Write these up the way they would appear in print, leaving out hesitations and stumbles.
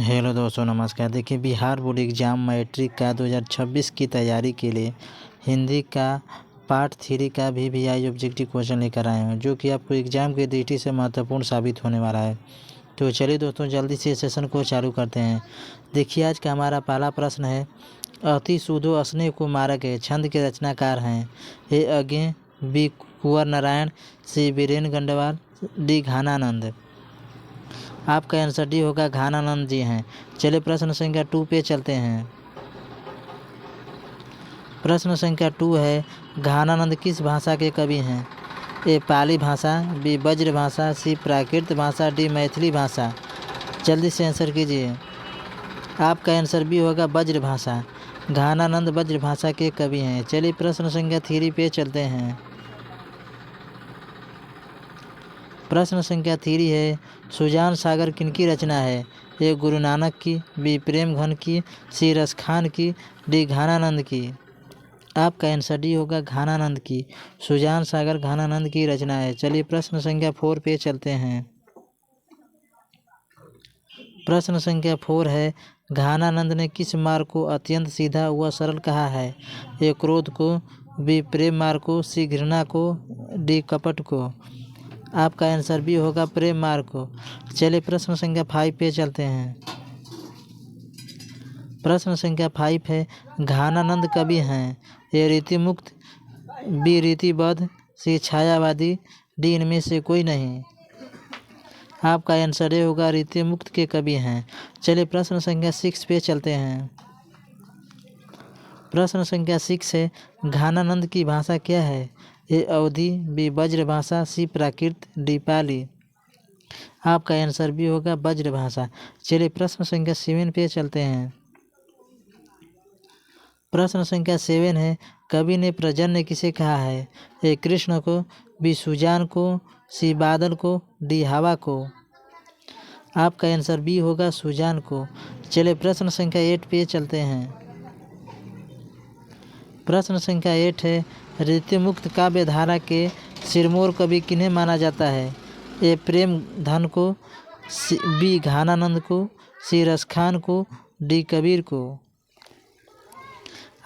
Hello दोस्तों, नमस्कार। देखिए, बिहार बोर्ड एग्ज़ाम मैट्रिक का 2026 की तैयारी के लिए हिंदी का पार्ट 3 का VVI ऑब्जेक्टिव क्वेश्चन लेकर आए हैं, जो कि आपको एग्ज़ाम की दृष्टि से महत्वपूर्ण साबित होने वाला है। तो चलिए दोस्तों, जल्दी से सेशन को चालू करते हैं। देखिए, आज का हमारा पहला प्रश्न है, अति सूदो असने को मारक है छंद के रचनाकार हैं। ए अज्ञे, बी कुंवर नारायण, सी बीरेन गंडवाल, डी घानानंद। आपका आंसर डी होगा, घानानंद जी हैं। चलिए प्रश्न संख्या 2 पे चलते हैं। प्रश्न संख्या 2 है, घानानंद किस भाषा के कवि हैं? ए पाली भाषा, बी ब्रज भाषा, सी प्राकृत भाषा, डी मैथिली भाषा। जल्दी से आंसर कीजिए। आपका आंसर बी होगा, ब्रज भाषा। घानानंद ब्रज भाषा के कवि हैं। चलिए प्रश्न संख्या 3 पे चलते हैं। प्रश्न संख्या 3 है, सुजान सागर किनकी रचना है? ए गुरु नानक की, बी प्रेम घन की, सी रस खान की, डी घानानंद की। आपका आंसर डी होगा, घानानंद की। सुजान सागर घानानंद की रचना है। चलिए प्रश्न संख्या 4 पे चलते हैं। प्रश्न संख्या 4 है, घानानंद ने किस मार्ग को अत्यंत सीधा व सरल कहा है? ए क्रोध को, बी प्रेम मार्ग को, सी घृणा को, डी कपट को। आपका आंसर भी होगा, प्रेम मार्ग को। चलिए प्रश्न संख्या 5 पे चलते हैं। प्रश्न संख्या 5 है, घानानंद कवि हैं? ए रीति मुक्त, बी रीतिबद्ध, सी छायावादी, डी इनमें से कोई नहीं। आपका आंसर ए होगा, रीति मुक्त के कवि हैं। चलिए प्रश्न संख्या 6 पे चलते हैं। प्रश्न संख्या 6 है, घानानंद की भाषा क्या है? ए अवधी, बी ब्रज भाषा, सी प्राकृत, डी पाली। आपका आंसर भी होगा, ब्रज भाषा। चलिए प्रश्न संख्या 7 पे चलते हैं। प्रश्न संख्या 7 है, कवि ने प्रजन्य किसे कहा है? ए कृष्ण को, बी सुजान को, सी बादल को, डी हवा को। आपका आंसर बी होगा, सुजान को। चलिए प्रश्न संख्या 8 पे चलते हैं। प्रश्न संख्या 8 है, रीति मुक्त काव्य धारा के सिरमौर कवि किन्हें माना जाता है? ए प्रेम धन को, बी घानानंद को, सी रस खान को, डी कबीर को।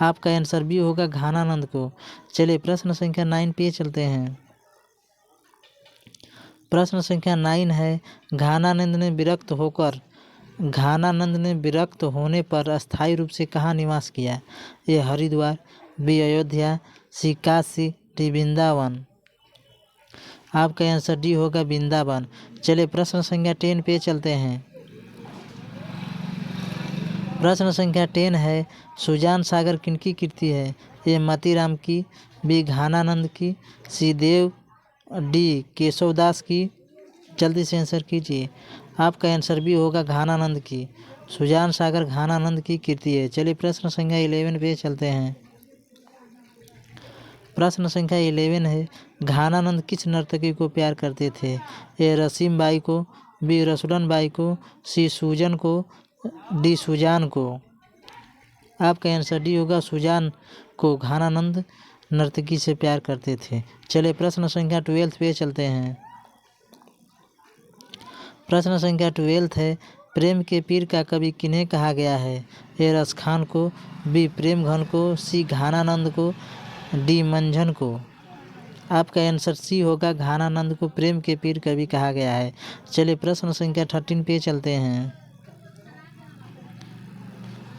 आपका आंसर भी होगा, घानानंद को। चलिए प्रश्न संख्या 9 पे चलते हैं। प्रश्न संख्या 9 है, घानानंद ने विरक्त होने पर अस्थायी रूप से कहाँ निवास किया? ये हरिद्वार, बी अयोध्या, सी काशी, डी वृंदावन। आपका आंसर डी होगा, वृंदावन। चलिए प्रश्न संख्या 10 पे चलते हैं। प्रश्न संख्या 10 है, सुजान सागर किनकी कृति है? ए मतीराम की, बी घानानंद की, सी देव, डी केशवदास की। जल्दी से आंसर कीजिए। आपका आंसर भी होगा, घानानंद की। सुजान सागर घानानंद की कृति है। चलिए प्रश्न संख्या 11 पे चलते हैं। प्रश्न संख्या 11 है, घानानंद किस नर्तकी को प्यार करते थे? ए रसीम बाई को, बी रसुलन बाई को, सी सूजन को, डी सुजान को। आपका आंसर डी होगा, सुजान को घानानंद नर्तकी से प्यार करते थे। चलिए प्रश्न संख्या 12 पे चलते हैं। प्रश्न संख्या 12 है, प्रेम के पीर का कवि किन्हें कहा गया है? ए रस खान को, बी प्रेम घन को, सी घानानंद को, डी मंझन को। आपका आंसर सी होगा, घानानंद को प्रेम के पीर कवि कहा गया है। चलिए प्रश्न संख्या 13 पे चलते हैं।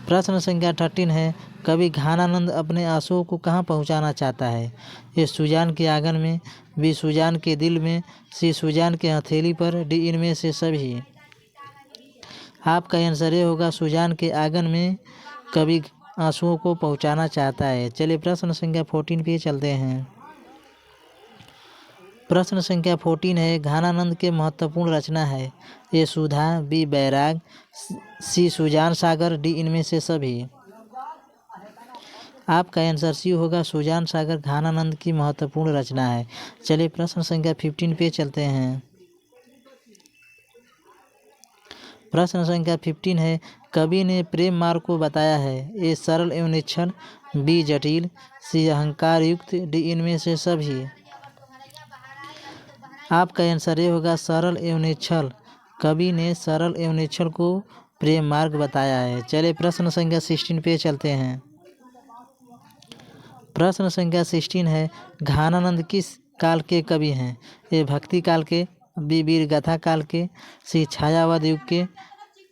प्रश्न संख्या 13 है, कवि घानानंद अपने आंसुओं को कहाँ पहुँचाना चाहता है? ए सुजान के आंगन में, बी सुजान के दिल में, सी सुजान के हथेली पर, डी इनमें से सभी। आपका आंसर ए होगा, सुजान के आंगन में कवि आंसुओं को पहुँचाना चाहता है। चलिए प्रश्न संख्या 14 पे चलते हैं। प्रश्न संख्या 14 है, घानानंद के महत्वपूर्ण रचना है? ए सुधा, बी बैराग, सी सुजान सागर, डी इनमें से सभी। आपका आंसर सी होगा, सुजान सागर घानानंद की महत्वपूर्ण रचना है। चलिए प्रश्न संख्या 15 पे चलते हैं। प्रश्न संख्या 15 है, कवि ने प्रेम मार्ग को बताया है? ए सरल एवं निश्चल, बी जटिल, सी अहंकार युक्त, डी इनमें से सभी। आपका आंसर ए होगा, सरल एवं निश्चल। कवि ने सरल एवं निश्चल को प्रेम मार्ग बताया है। चलिए प्रश्न संख्या 16 पे चलते हैं। प्रश्न संख्या 16 है, घानानंद किस काल के कवि हैं? ए भक्ति काल के, बी वीर गाथा काल के, सी छायावाद युग के,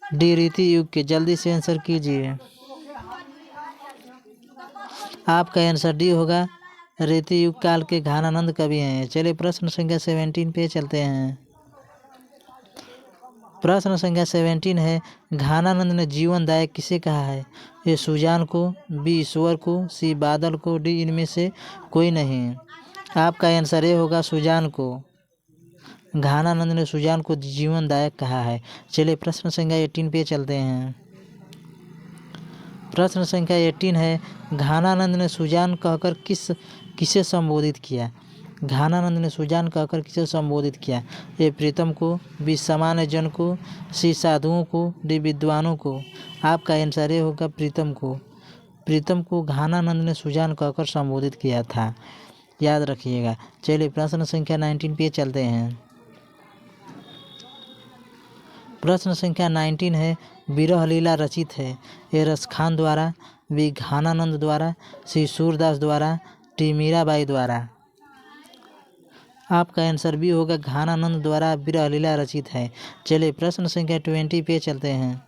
डी रीति युग के। जल्दी से आंसर कीजिए। आपका आंसर डी होगा, रीति युग काल के घानानंद कवि हैं। चलिए प्रश्न संख्या 17 पे चलते हैं। प्रश्न संख्या 17 है, घानानंद ने जीवनदायक किसे कहा है? ए सुजान को, बी ईश्वर को, सी बादल को, डी इनमें से कोई नहीं। आपका आंसर ए होगा, सुजान को। घानानंद ने सुजान को जीवनदायक कहा है। चलिए प्रश्न संख्या 18 पे चलते हैं। प्रश्न संख्या 18 है, घानानंद ने सुजान कहकर किसे संबोधित किया? घानानंद ने सुजान कहकर किसे संबोधित किया? ए प्रीतम को, बी सामान्य जन को, सी साधुओं को, डी विद्वानों को। आपका आंसर ए होगा, प्रीतम को। प्रीतम को घानानंद ने सुजान कहकर संबोधित किया था, याद रखिएगा। चलिए प्रश्न संख्या 19 पे चलते हैं। प्रश्न संख्या 19 है, विरह लीला रचित है? ए रसखान द्वारा, बी घानानंद द्वारा, सी सूरदास द्वारा, डी मीराबाई द्वारा। आपका आंसर भी होगा, घानानंद द्वारा विरह लीला रचित है। चलिए प्रश्न संख्या 20 पे चलते हैं।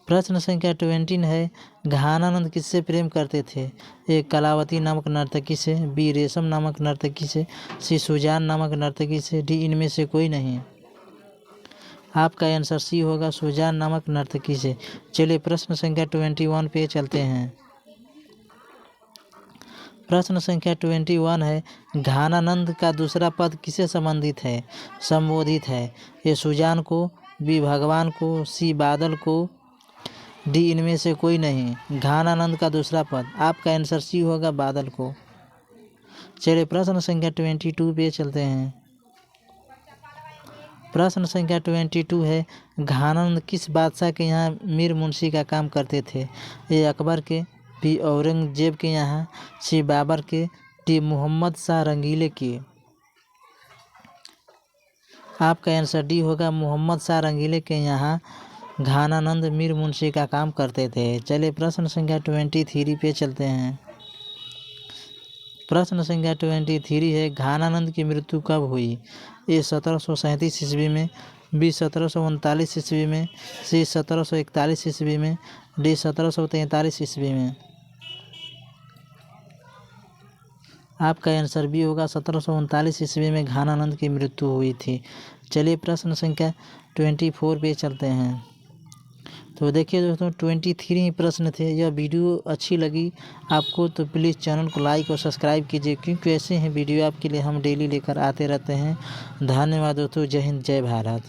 प्रश्न संख्या 20 है, घानानंद किससे प्रेम करते थे? ए कलावती नामक नर्तकी से, बी रेशम नामक नर्तकी से, सी सुजान नामक नर्तकी से, डी इनमें से कोई नहीं। आपका आंसर सी होगा, सुजान नामक नर्तकी से। चलिए प्रश्न संख्या 21 पे चलते हैं। प्रश्न संख्या 21 है, घानानंद का दूसरा पद किसे संबोधित है? ए सुजान को, बी भगवान को, सी बादल को, डी इनमें से कोई नहीं। घानानंद का दूसरा पद, आपका आंसर सी होगा, बादल को। चलिए प्रश्न संख्या 22 पे चलते हैं। प्रश्न संख्या 22 है, घानानंद किस बादशाह के यहाँ मीर मुंशी का काम करते थे? ए अकबर के, बी औरंगजेब के यहाँ, सी बाबर के, डी मोहम्मद शाह रंगीले के। आपका आंसर डी होगा, मोहम्मद शाह रंगीले के यहाँ घानानंद मीर मुंशी का काम करते थे। चलिए प्रश्न संख्या 23 पे चलते हैं। प्रश्न संख्या 23 है, घानानंद की मृत्यु कब हुई? ए 1737 ईस्वी में, बी 1739 ईस्वी में, सी 1741 ईस्वी में, डी 1743 ईस्वी में। आपका आंसर भी होगा, 1739 ईस्वी में घानानंद की मृत्यु हुई थी। चलिए प्रश्न संख्या 24 पे चलते हैं। तो देखिए दोस्तों, 23 प्रश्न थे। यह वीडियो अच्छी लगी आपको तो प्लीज़ चैनल को लाइक और सब्सक्राइब कीजिए, क्योंकि ऐसे हैं वीडियो आपके लिए हम डेली लेकर आते रहते हैं। धन्यवाद दोस्तों। जय हिंद, जय भारत।